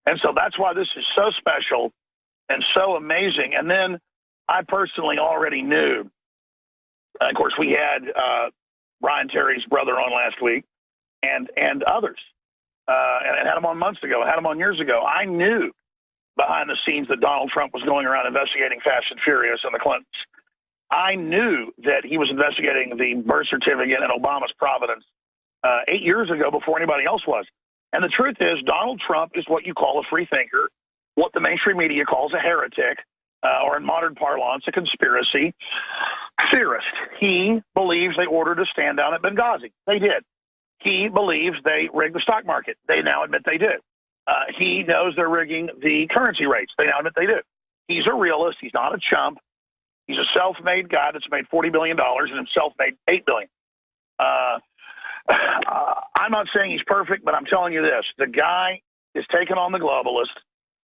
And so that's why this is so special and so amazing. And then I personally already knew, of course, we had Brian Terry's brother on last week and others, and had him on months ago, had him on years ago. I knew behind the scenes that Donald Trump was going around investigating Fast and Furious and the Clintons. I knew that he was investigating the birth certificate and Obama's providence 8 years ago before anybody else was. And the truth is, Donald Trump is what you call a free thinker, what the mainstream media calls a heretic, or in modern parlance, a conspiracy theorist. He believes they ordered a stand down at Benghazi. They did. He believes they rigged the stock market. They now admit they did. He knows they're rigging the currency rates. They now admit they do. He's a realist. He's not a chump. He's a self-made guy that's made $40 billion and himself made $8 billion. I'm not saying he's perfect, but I'm telling you this. The guy is taking on the globalists.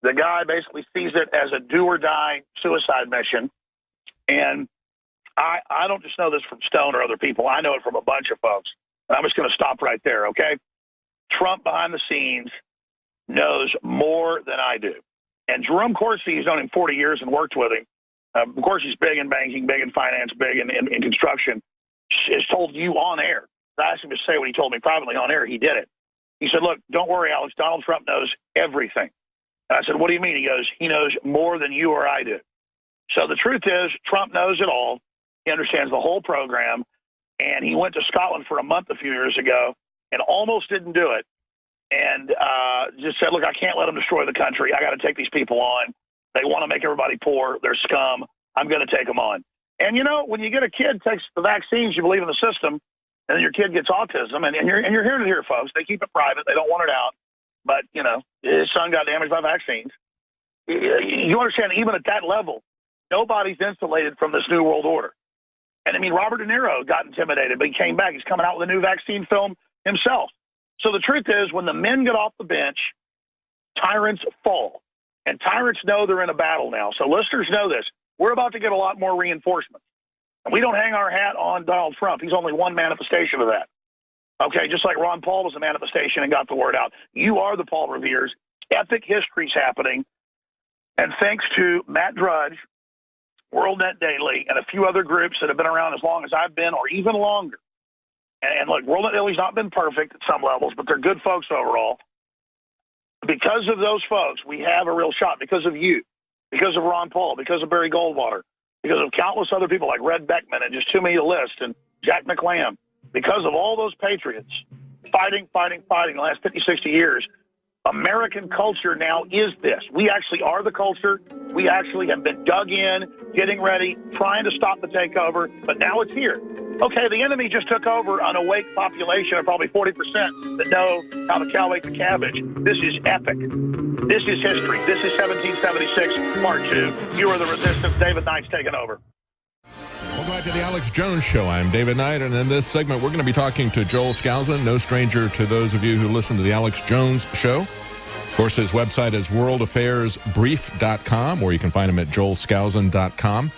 The guy basically sees it as a do-or-die suicide mission. And I don't just know this from Stone or other people. I know it from a bunch of folks. And I'm just going to stop right there, okay? Trump behind the scenes knows more than I do. And Jerome Corsi, he's known him 40 years and worked with him. Of course, he's big in banking, big in finance, big in construction. Has told you on air. I asked him to say what he told me privately on air. He did it. He said, look, don't worry, Alex. Donald Trump knows everything. And I said, what do you mean? He goes, he knows more than you or I do. So the truth is, Trump knows it all. He understands the whole program. And he went to Scotland for a month a few years ago and almost didn't do it. And just said, look, I can't let them destroy the country. I got to take these people on. They want to make everybody poor. They're scum. I'm going to take them on. And, you know, when you get a kid takes the vaccines, you believe in the system, and then your kid gets autism, and you're hearing it here, folks. They keep it private. They don't want it out. But, you know, his son got damaged by vaccines. You understand, even at that level, nobody's insulated from this New World Order. And, I mean, Robert De Niro got intimidated, but he came back. He's coming out with a new vaccine film himself. So the truth is, when the men get off the bench, tyrants fall. And tyrants know they're in a battle now. So listeners know this. We're about to get a lot more reinforcements. And we don't hang our hat on Donald Trump. He's only one manifestation of that. Okay, just like Ron Paul was a manifestation and got the word out. You are the Paul Reveres. Epic history's happening. And thanks to Matt Drudge, WorldNet Daily, and a few other groups that have been around as long as I've been or even longer. And look, WorldNet Daily's not been perfect at some levels, but they're good folks overall. Because of those folks, we have a real shot. Because of you, because of Ron Paul, because of Barry Goldwater, because of countless other people like Red Beckman and just too many to list, and Jack McLam, because of all those patriots fighting the last 50, 60 years, American culture now is this. We actually are the culture. We actually have been dug in, getting ready, trying to stop the takeover, but now it's here. Okay, the enemy just took over an awake population of probably 40% that know how to cow ate the cabbage. This is epic. This is history. This is 1776, Part 2. You are the resistance. David Knight's taking over. Welcome back to the Alex Jones Show. I'm David Knight, and in this segment, we're going to be talking to Joel Skousen, no stranger to those of you who listen to the Alex Jones Show. Of course, his website is worldaffairsbrief.com, or you can find him at joelskousen.com.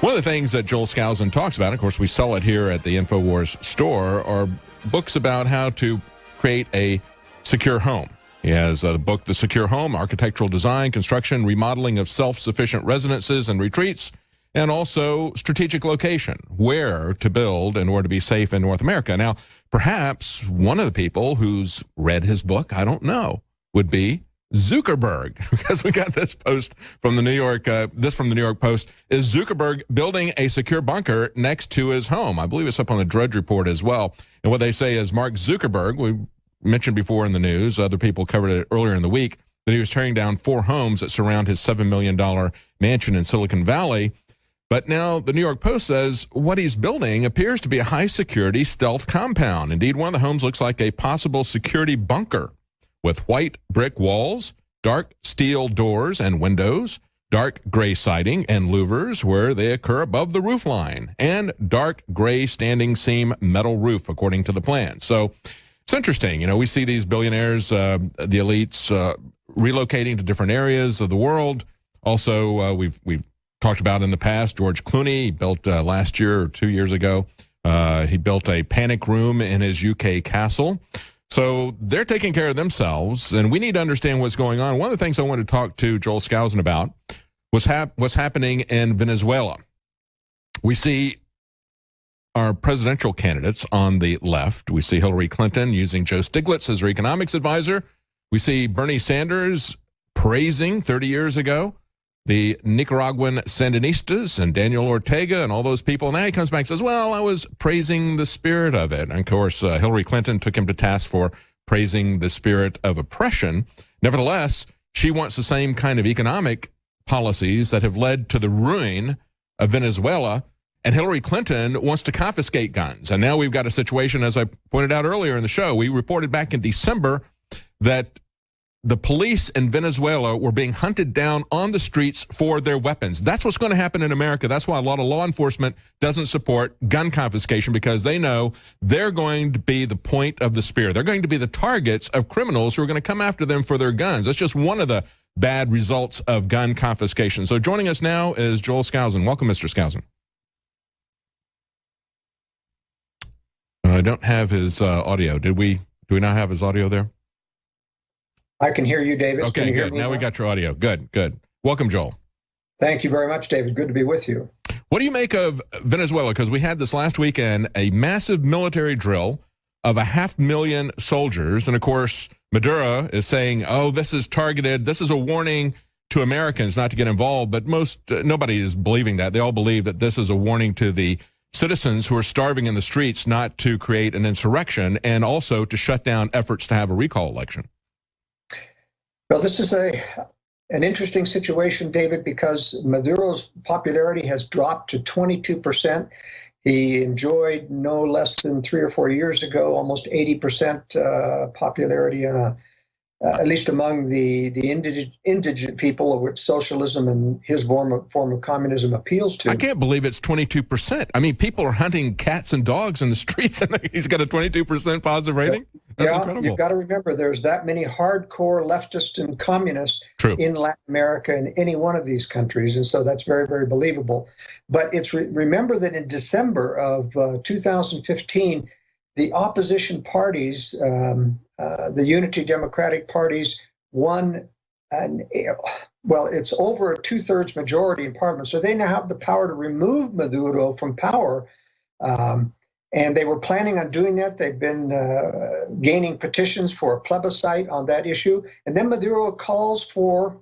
One of the things that Joel Skousen talks about, of course, we sell it here at the InfoWars store, are books about how to create a secure home. He has a book, The Secure Home, Architectural Design, Construction, Remodeling of Self-Sufficient Residences and Retreats, and also Strategic Location, where to build in order to be safe in North America. Now, perhaps one of the people who's read his book, I don't know, would be Zuckerberg, because we got this post from the New York, from the New York Post. Is Zuckerberg building a secure bunker next to his home? I believe it's up on the Drudge Report as well. And what they say is Mark Zuckerberg, we mentioned before in the news, other people covered it earlier in the week, that he was tearing down 4 homes that surround his $7 million mansion in Silicon Valley. But now the New York Post says what he's building appears to be a high-security stealth compound. Indeed, one of the homes looks like a possible security bunker with white brick walls, dark steel doors and windows, dark gray siding and louvers where they occur above the roof line, and dark gray standing seam metal roof, according to the plan. So it's interesting. You know, we see these billionaires, the elites, relocating to different areas of the world. Also, we've talked about in the past, George Clooney, he built last year or 2 years ago, he built a panic room in his UK castle. So they're taking care of themselves, and we need to understand what's going on. One of the things I wanted to talk to Joel Skousen about was what's happening in Venezuela. We see our presidential candidates on the left. We see Hillary Clinton using Joe Stiglitz as her economics advisor. We see Bernie Sanders praising 30 years ago the Nicaraguan Sandinistas and Daniel Ortega and all those people. Now he comes back and says, well, I was praising the spirit of it. And of course, Hillary Clinton took him to task for praising the spirit of oppression. Nevertheless, she wants the same kind of economic policies that have led to the ruin of Venezuela. And Hillary Clinton wants to confiscate guns. And now we've got a situation, as I pointed out earlier in the show, we reported back in December that the police in Venezuela were being hunted down on the streets for their weapons. That's what's going to happen in America. That's why a lot of law enforcement doesn't support gun confiscation, because they know they're going to be the point of the spear. They're going to be the targets of criminals who are going to come after them for their guns. That's just one of the bad results of gun confiscation. So joining us now is Joel Skousen. Welcome, Mr. Skousen. I don't have his audio. Do we not have his audio there? I can hear you, David. Okay, good. Now we got your audio. Good, good. Welcome, Joel. Thank you very much, David. Good to be with you. What do you make of Venezuela? Because we had this last weekend, a massive military drill of 500,000 soldiers. And of course, Maduro is saying, oh, this is targeted. This is a warning to Americans not to get involved. But nobody is believing that. They all believe that this is a warning to the citizens who are starving in the streets not to create an insurrection, and also to shut down efforts to have a recall election. Well, this is an interesting situation, David, because Maduro's popularity has dropped to 22%. He enjoyed no less than 3 or 4 years ago almost 80% popularity, at least among the indigent people, of which socialism and his form of communism appeals to. I can't believe it's 22%. I mean, people are hunting cats and dogs in the streets, and he's got a 22% positive rating? That's incredible. You've got to remember, there's that many hardcore leftists and communists in Latin America and any one of these countries, and so that's very, very believable. But it's remember that in December of 2015, the opposition parties, the Unity Democratic parties, won it's over a 2/3 majority in parliament. So they now have the power to remove Maduro from power. And they were planning on doing that. They've been gaining petitions for a plebiscite on that issue. And then Maduro calls for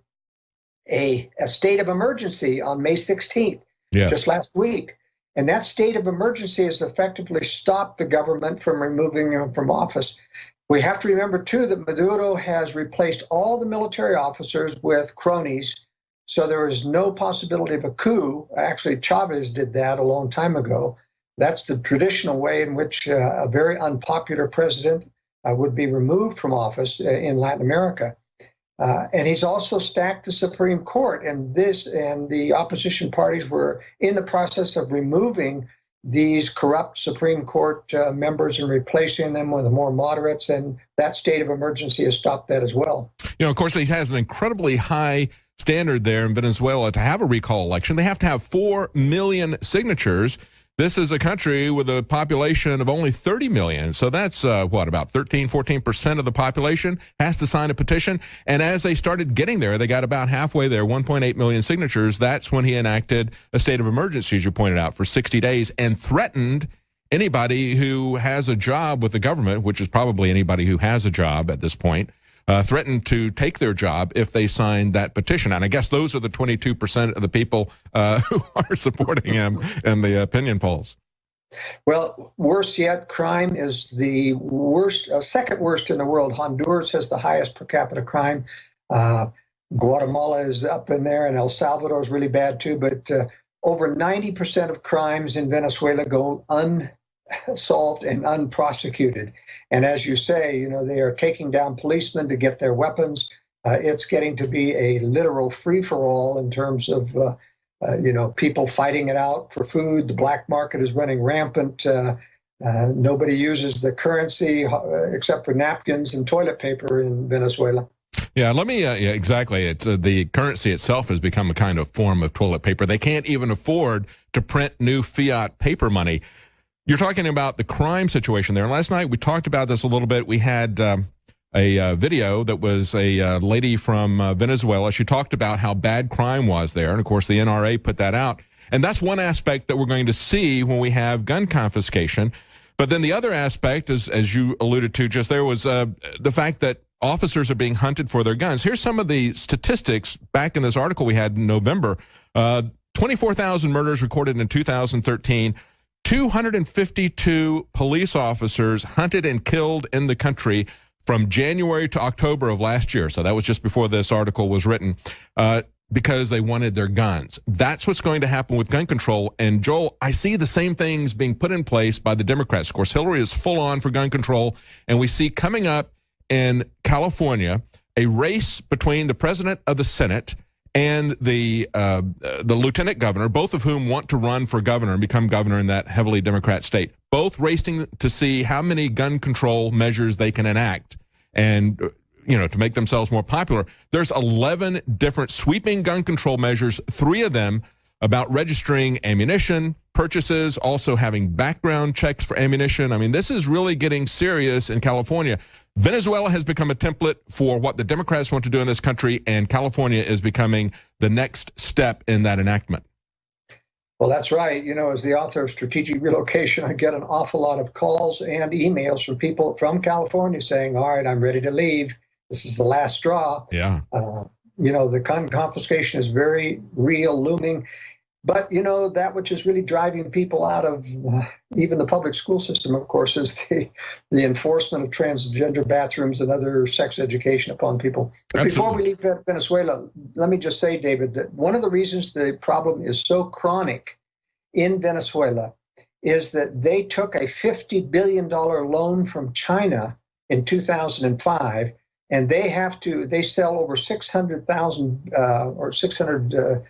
a state of emergency on May 16th, just last week. And that state of emergency has effectively stopped the government from removing him from office. We have to remember, too, that Maduro has replaced all the military officers with cronies. So there is no possibility of a coup. Actually, Chavez did that a long time ago. That's the traditional way in which a very unpopular president would be removed from office in Latin America. And he's also stacked the Supreme Court, and the opposition parties were in the process of removing these corrupt Supreme Court members and replacing them with more moderates, and that state of emergency has stopped that as well. You know, of course, he has an incredibly high standard there in Venezuela to have a recall election. They have to have 4 million signatures. This is a country with a population of only 30 million. So that's, about 14% of the population has to sign a petition. And as they started getting there, they got about halfway there, 1.8 million signatures. That's when he enacted a state of emergency, as you pointed out, for 60 days and threatened anybody who has a job with the government, which is probably anybody who has a job at this point, threatened to take their job if they signed that petition. And I guess those are the 22% of the people who are supporting him in the opinion polls. Well, worse yet, crime is the worst, second worst in the world. Honduras has the highest per capita crime. Guatemala is up in there, and El Salvador is really bad too. But over 90% of crimes in Venezuela go unsolved and unprosecuted. And as you say, they are taking down policemen to get their weapons. It's getting to be a literal free-for-all in terms of, people fighting it out for food. The black market is running rampant. Nobody uses the currency except for napkins and toilet paper in Venezuela. Yeah, let me, exactly. It's the currency itself has become a kind of form of toilet paper. They can't even afford to print new fiat paper money. You're talking about the crime situation there. And last night we talked about this a little bit. We had a video that was a lady from Venezuela. She talked about how bad crime was there. And, of course, the NRA put that out. And that's one aspect that we're going to see when we have gun confiscation. But then the other aspect, as you alluded to just there, was the fact that officers are being hunted for their guns. Here's some of the statistics back in this article we had in November. 24,000 murders recorded in 2013. 252 police officers hunted and killed in the country from January to October of last year. So that was just before this article was written, because they wanted their guns. That's what's going to happen with gun control. And Joel, I see the same things being put in place by the Democrats. Of course, Hillary is full on for gun control. And we see coming up in California a race between the president of the Senate and the lieutenant governor, both of whom want to run for governor and become governor in that heavily Democrat state, both racing to see how many gun control measures they can enact and, to make themselves more popular. There's 11 different sweeping gun control measures, 3 of them about registering ammunition purchases, also having background checks for ammunition. I mean, this is really getting serious in California. Venezuela has become a template for what the Democrats want to do in this country, and California is becoming the next step in that enactment. Well, that's right. As the author of Strategic Relocation, I get an awful lot of calls and emails from people from California saying, all right, I'm ready to leave. This is the last straw. Yeah. The gun confiscation is very real, looming. But, that which is really driving people out of even the public school system, of course, is the enforcement of transgender bathrooms and other sex education upon people. But before we leave Venezuela, let me just say, David, that one of the reasons the problem is so chronic in Venezuela is that they took a $50 billion loan from China in 2005, and they sell over 600,000 or 600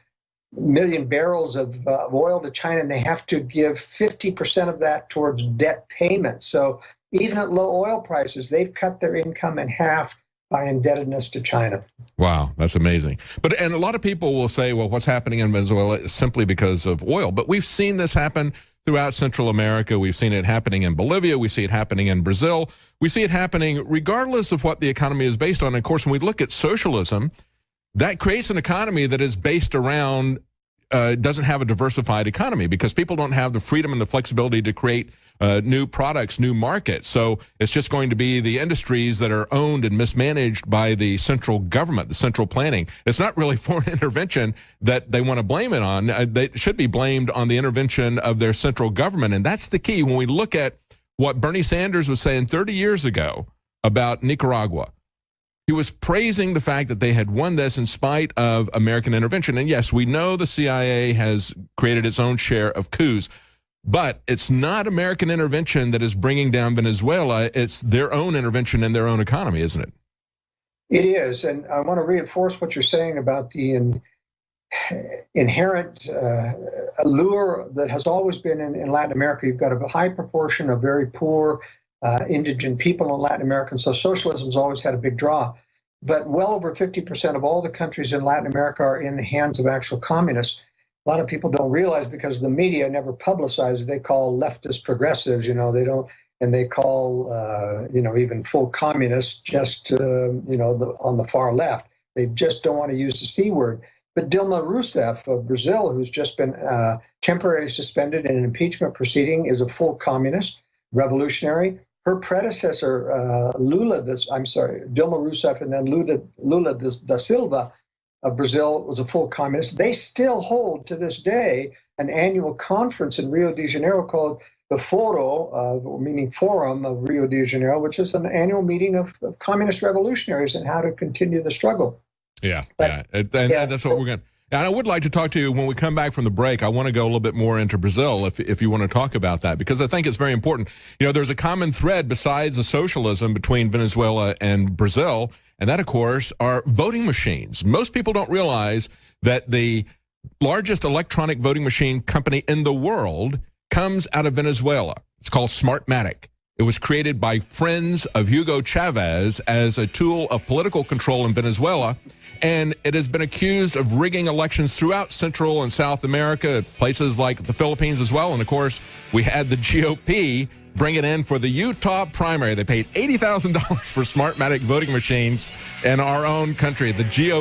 million barrels of oil to China, and they have to give 50% of that towards debt payments. So even at low oil prices, they've cut their income in half by indebtedness to China. Wow, that's amazing. And a lot of people will say, well, what's happening in Venezuela is simply because of oil. But we've seen this happen throughout Central America. We've seen it happening in Bolivia. We see it happening in Brazil. We see it happening regardless of what the economy is based on. And of course, when we look at socialism, that creates an economy that is based around, doesn't have a diversified economy because people don't have the freedom and the flexibility to create new products, new markets. So it's just going to be the industries that are owned and mismanaged by the central government, the central planning. It's not really foreign intervention that they want to blame it on. They should be blamed on the intervention of their central government. And that's the key. When we look at what Bernie Sanders was saying 30 years ago about Nicaragua, he was praising the fact that they had won this in spite of American intervention. And yes, we know the CIA has created its own share of coups, but it's not American intervention that is bringing down Venezuela. It's their own intervention in their own economy, isn't it? It is. And I want to reinforce what you're saying about the inherent allure that has always been in Latin America. You've got a high proportion of very poor indigent people in Latin America. So socialism's always had a big draw. But well over 50% of all the countries in Latin America are in the hands of actual communists. A lot of people don't realize because the media never publicizes. They call leftist progressives, they don't, and they call, even full communists just, on the far left. They just don't want to use the C word. But Dilma Rousseff of Brazil, who's just been temporarily suspended in an impeachment proceeding, is a full communist, revolutionary. Her predecessor, Dilma Rousseff, and then Lula da Silva of Brazil was a full communist. They still hold to this day an annual conference in Rio de Janeiro called the Foro, meaning Forum of Rio de Janeiro, which is an annual meeting of communist revolutionaries and how to continue the struggle. Yeah, that's what we're going to. And I would like to talk to you when we come back from the break. I want to go a little bit more into Brazil if you want to talk about that, because I think it's very important. There's a common thread besides the socialism between Venezuela and Brazil, and that, of course, are voting machines. Most people don't realize that the largest electronic voting machine company in the world comes out of Venezuela. It's called Smartmatic. It was created by friends of Hugo Chavez as a tool of political control in Venezuela, and it has been accused of rigging elections throughout Central and South America, places like the Philippines as well. And, of course, we had the GOP bring it in for the Utah primary. They paid $80,000 for Smartmatic voting machines in our own country. The GOP